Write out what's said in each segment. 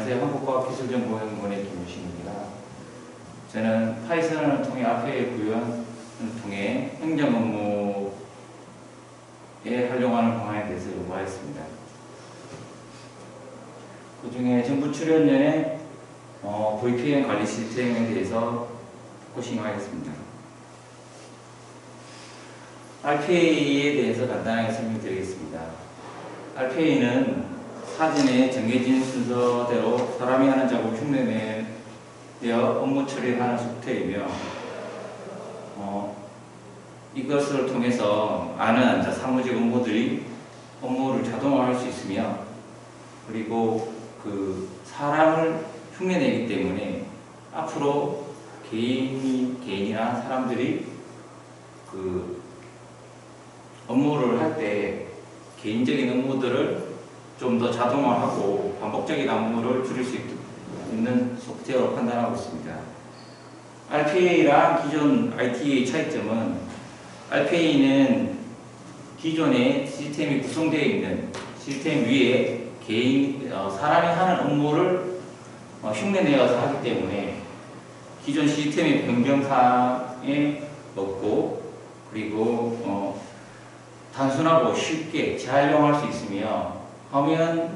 안녕하세요. 한국과학기술정보연구원의 김유신입니다. 저는 파이썬을 통해 RPA 구현을 통해 행정 업무에 활용하는 방안에 대해서 연구하였습니다. 그 중에 정부 출연연의 VPN 관리 시스템에 대해서 포커싱하였습니다. RPA에 대해서 간단하게 설명드리겠습니다. RPA는 사전에 정해진 순서대로 사람이 하는 작업을 흉내내어 업무 처리를 하는 소프트웨어이며 이것을 통해서 많은 사무직 업무들이 업무를 자동화할 수 있으며 그리고 그 사람을 흉내내기 때문에 앞으로 개인이나 사람들이 그 업무를 할 때 개인적인 업무들을 좀 더 자동화하고 반복적인 업무를 줄일 수 있는 소프트웨어로 판단하고 있습니다. RPA랑 기존 IT의 차이점은 RPA는 기존의 시스템이 구성되어 있는 시스템 위에 사람이 하는 업무를 흉내내어서 하기 때문에 기존 시스템의 변경사항에 없고 그리고 단순하고 쉽게 재활용할 수 있으며 화면이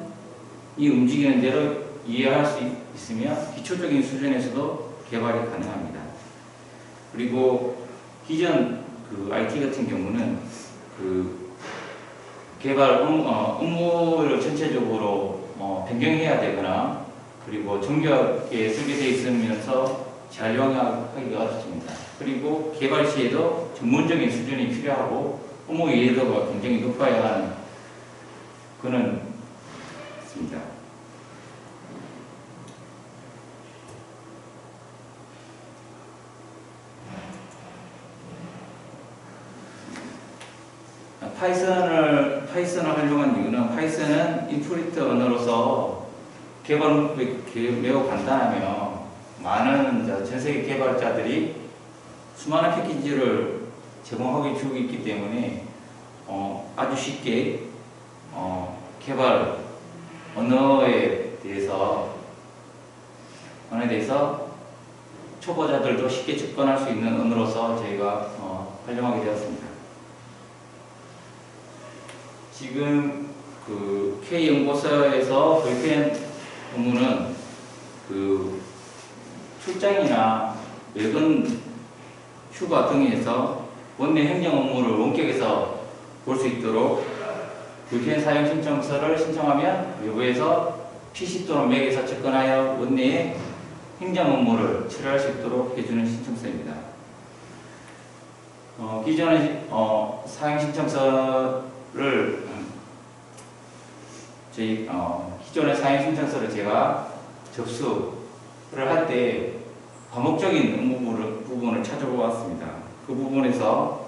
움직이는 대로 이해할 수 있으며 기초적인 수준에서도 개발이 가능합니다. 그리고 기존 IT 같은 경우는 개발 업무를 전체적으로 변경해야 되거나 그리고 정교하게 설계되어 있으면서 재활용하기가 어렵습니다. 그리고 개발 시에도 전문적인 수준이 필요하고 업무 이해도가 굉장히 높아야 하는 그는 있습니다. 파이썬을 활용한 이유는 파이썬은 인프리트 언어로서 개발 매우 간단하며 많은 전 세계 개발자들이 수많은 패키지를 제공하고 있기 때문에 아주 쉽게 개발 언어에 대해서 초보자들도 쉽게 접근할 수 있는 언어로서 저희가 활용하게 되었습니다. 지금 K연구소에서 VPN 업무는 출장이나 외근 휴가 등에서 원내 행정 업무를 원격에서 볼 수 있도록 VPN 사용 신청서를 신청하면 외부에서 PC 또는 맥에서 접근하여 원내의 행정 업무를 처리할 수 있도록 해주는 신청서입니다. 기존의 사용 신청서를 기존의 사용 신청서를 제가 접수를 할 때 반복적인 업무 부분을 찾아보았습니다. 그 부분에서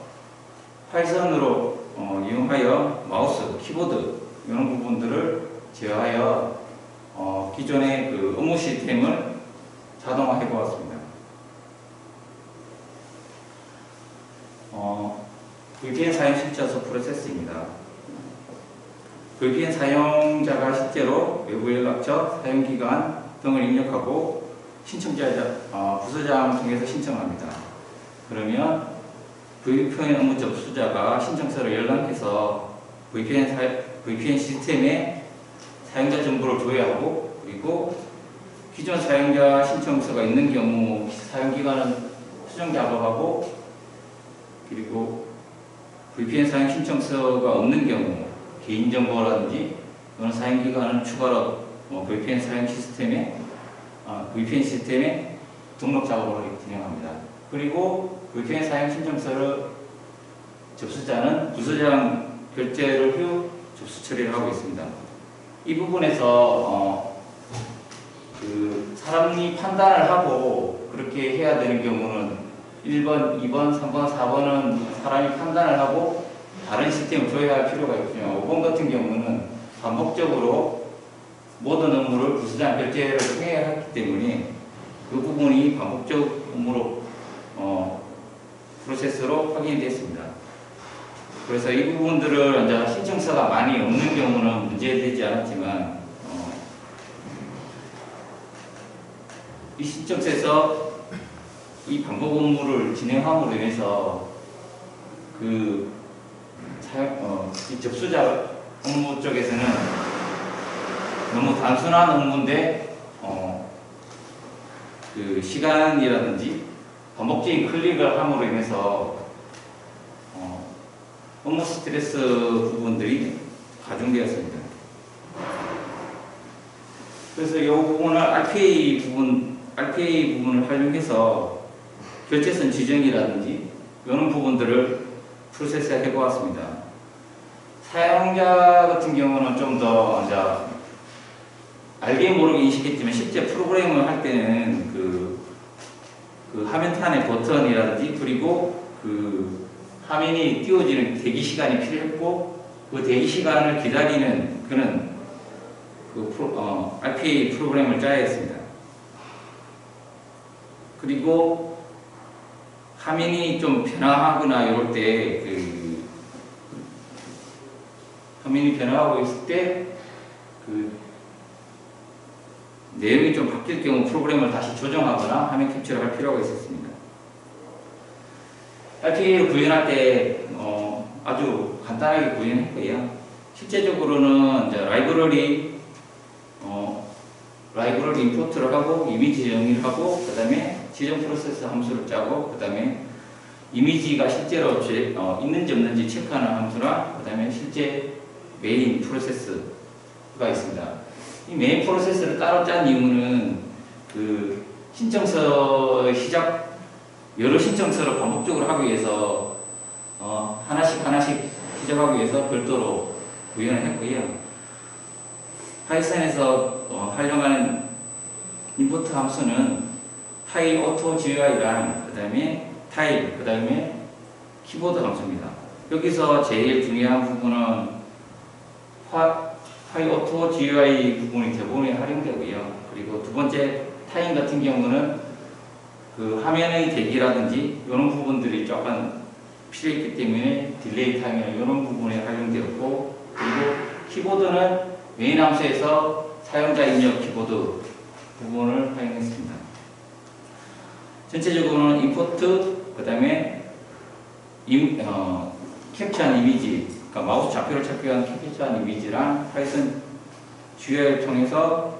파이썬으로 이용하여 마우스, 키보드 이런 부분들을 제어하여 기존의 업무 시스템을 자동화해 보았습니다. VPN 사용 신청서 프로세스입니다. VPN 사용자가 실제로 외부 연락처, 사용기간 등을 입력하고 부서장을 통해서 신청합니다. 그러면 VPN 업무 접수자가 신청서를 열람해서 VPN 시스템에 사용자 정보를 조회하고 그리고 기존 사용자 신청서가 있는 경우 사용기간은 수정 작업하고 그리고 VPN 사용 신청서가 없는 경우 개인정보라든지 또는 사용기간은 추가로 VPN 시스템에 등록 작업을 진행합니다. 그리고 VPN 사용 신청서를 접수자는 부서장 결재를 후 접수 처리를 하고 있습니다. 이 부분에서 사람이 판단을 하고 그렇게 해야 되는 경우는 1번, 2번, 3번, 4번은 사람이 판단을 하고 다른 시스템을 조회할 필요가 있고요. 5번 같은 경우는 반복적으로 모든 업무를 부서장 결재를 통해 하기 때문에 그 부분이 반복적 업무로 프로세스로 확인이 됐습니다. 그래서 이 부분들을 이제 신청서가 많이 없는 경우는 문제되지 않았지만 이 신청서에서 이 반복 업무를 진행함으로 인해서 이 접수자 업무 쪽에서는 너무 단순한 업무인데 그 시간이라든지 반복적인 클릭을 함으로 인해서 업무 스트레스 부분들이 가중되었습니다. 그래서 이 부분을 RPA 부분을 활용해서 결제선 지정이라든지 이런 부분들을 프로세스에 해보았습니다. 사용자 같은 경우는 좀 더 알게 모르게 인식했지만 실제 프로그램을 할 때는 그 화면탄의 버튼이라든지 그리고 그 화면이 띄워지는 대기 시간이 필요했고 그 대기 시간을 기다리는 그런 RPA 프로그램을 짜야 했습니다. 그리고 화면이 좀 변화하거나 이럴 때 화면이 변화하고 있을 때 내용이 좀 바뀔 경우 프로그램을 다시 조정하거나 화면 캡처를 할 필요가 있었습니다. RPA를 구현할 때 아주 간단하게 구현했고요. 실제적으로는 이제 라이브러리 임포트를 하고 이미지 정의를 하고 그 다음에 지정 프로세스 함수를 짜고 그 다음에 이미지가 실제로 있는지 없는지 체크하는 함수랑 그 다음에 실제 메인 프로세스가 있습니다. 이 메인 프로세스를 따로 짠 이유는 그 신청서 시작 여러 신청서를 반복적으로 하기 위해서 하나씩 시작하기 위해서 별도로 구현을 했고요. 파이썬에서 활용하는 임포트 함수는 파일 오토 GUI랑 그 다음에 타입, 그 다음에 키보드 함수입니다. 여기서 제일 중요한 부분은 파일 오토 GUI 부분이 대부분이 활용되고요. 그리고 두 번째 타임 같은 경우는 그 화면의 대기라든지 이런 부분들이 조금 필요했기 때문에 딜레이 타임이나 이런 부분에 활용되었고 그리고 키보드는 메인 함수에서 사용자 입력 키보드 부분을 활용했습니다. 전체적으로는 임포트, 그 다음에 캡처한 이미지, 그러니까 마우스 좌표를 찾기 위한 캡처한 이미지랑 파이썬 GUI를 통해서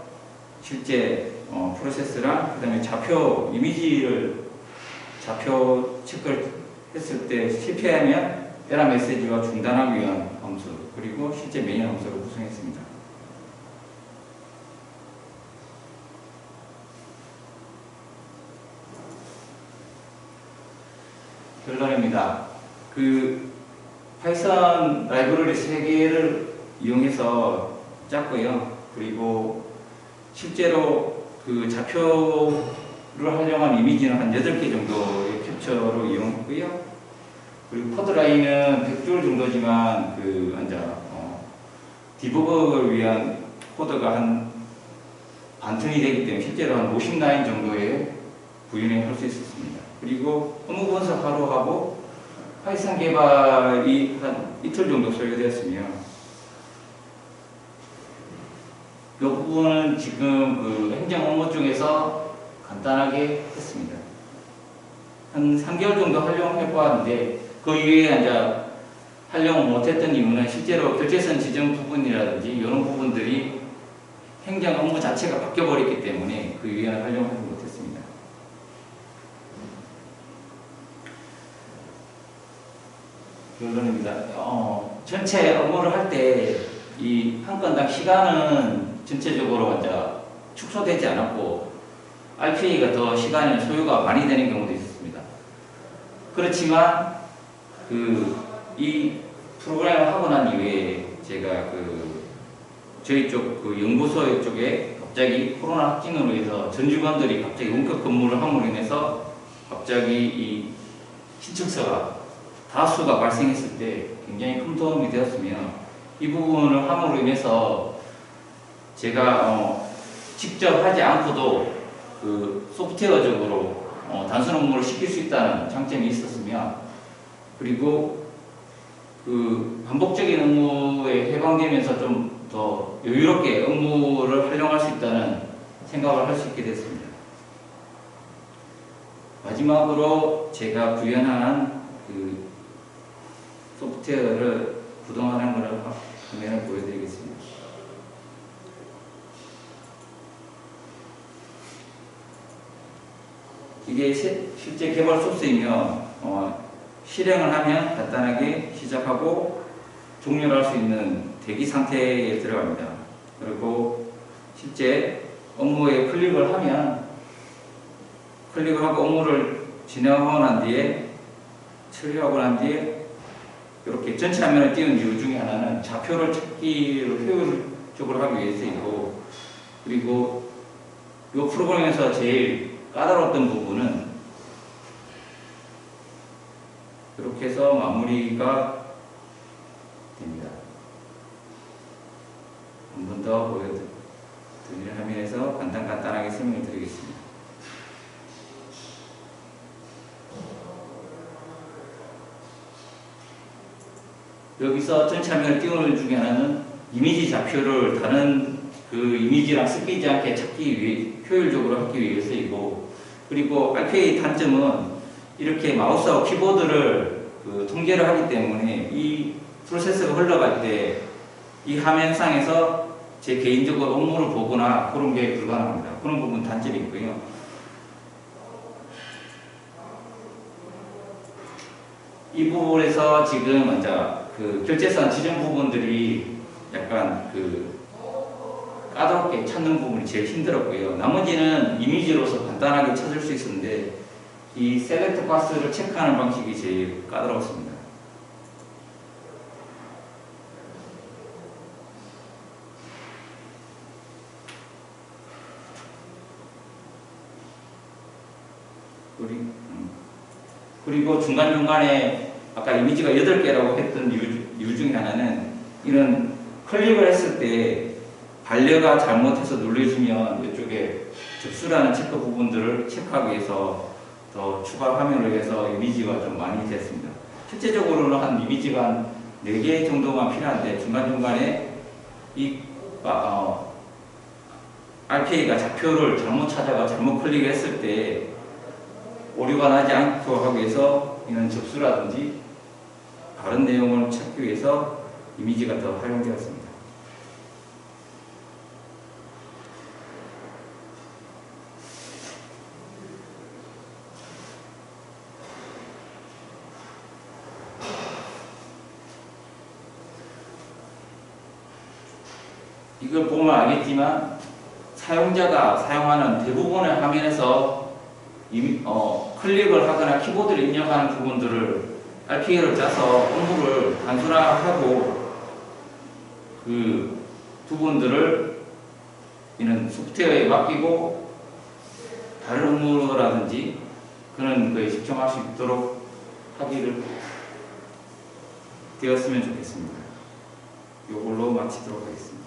실제 프로세스랑 그 다음에 좌표 체크를 했을 때 실패하면 에러 메시지와 중단하기 위한 함수 그리고 실제 메인 함수를 구성했습니다. 결론입니다. 파이썬 라이브러리 3개를 이용해서 짰고요. 그리고 실제로 좌표를 활용한 이미지는 한 8개 정도의 캡처로 이용했고요. 그리고 코드 라인은 100줄 정도지만 디버거를 위한 코드가 한 반튼이 되기 때문에 실제로 한 50라인 정도의 구현을 할 수 있었습니다. 그리고 업무 분석 하루 하고 파이썬 개발이 한 이틀 정도 소요되었으며 이 부분은 지금 행정 업무 중에서 간단하게 했습니다. 한 3개월 정도 활용해 보았는데 그 이후에 활용 못했던 이유는 실제로 결제선 지정 부분이라든지 이런 부분들이 행정 업무 자체가 바뀌어버렸기 때문에 그 이후에는 활용하지 못했습니다. 결론입니다. 전체 업무를 할 때 이 한 건당 시간은 전체적으로 축소되지 않았고 RPA가 더 시간이 소요가 많이 되는 경우도 있었습니다. 그렇지만 이 프로그램을 하고 난 이후에 제가 저희 쪽 연구소 쪽에 갑자기 코로나 확진으로 해서 전 직원들이 갑자기 원격 근무를 함으로 인해서 갑자기 이 신청서가 다수가 발생했을 때 굉장히 큰 도움이 되었으며 이 부분을 함으로 인해서 제가 직접 하지 않고도 소프트웨어적으로 단순 업무를 시킬 수 있다는 장점이 있었으며 그리고 반복적인 업무에 해방되면서 좀 더 여유롭게 업무를 활용할 수 있다는 생각을 할 수 있게 됐습니다. 마지막으로 제가 구현한 그 소프트웨어를 구동하는 것을 화면을 보여드리겠습니다. 이게 실제 개발 소스이며 실행을 하면 간단하게 시작하고 종료를 할 수 있는 대기 상태에 들어갑니다. 그리고 실제 업무에 클릭을 하고 업무를 진행하고 난 뒤에 처리하고 난 뒤에 이렇게 전체 화면을 띄운 이유 중에 하나는 좌표를 찾기를 효율적으로 하기 위해서이고, 그리고 이 프로그램에서 제일 까다로웠던 부분은 이렇게 해서 마무리가 됩니다. 한 번 더 보여드리는 화면에서 간단하게 설명을 드리겠습니다. 여기서 전체 화면을 띄우는 중에 하나는 이미지 좌표를 다른 그 이미지랑 섞이지 않게 찾기 위해 효율적으로 하기 위해서이고, 그리고 RPA 단점은 이렇게 마우스와 키보드를 통제를 하기 때문에 이 프로세스가 흘러갈 때 이 화면상에서 제 개인적으로 업무를 보거나 그런 게 불가능합니다. 그런 부분 단점이 있고요. 이 부분에서 지금 먼저 그 결제선 지정 부분들이 약간 까다롭게 찾는 부분이 제일 힘들었고요. 나머지는 이미지로서 간단하게 찾을 수 있었는데 이 셀렉트 파스를 체크하는 방식이 제일 까다로웠습니다. 그리고 중간중간에 아까 이미지가 8개라고 했던 이유 중에 하나는 이런 클릭을 했을 때 반려가 잘못해서 눌러주면 이쪽에 접수라는 체크 부분들을 체크하기 위해서 더 추가 화면을 위해서 이미지가 좀 많이 됐습니다. 실제적으로는 한 이미지가 한 4개 정도만 필요한데 중간중간에 이 RPA가 좌표를 잘못 찾아가 잘못 클릭했을 때 오류가 나지 않도록 하기 위해서 이런 접수라든지 다른 내용을 찾기 위해서 이미지가 더 활용되었습니다. 이걸 보면 알겠지만 사용자가 사용하는 대부분의 화면에서 클릭을 하거나 키보드를 입력하는 부분들을 RPA를 짜서 업무를 단순화하고 그 부분들을 이런 소프트웨어에 맡기고 다른 업무라든지 그런 거에 집중할 수 있도록 하기를 되었으면 좋겠습니다. 이걸로 마치도록 하겠습니다.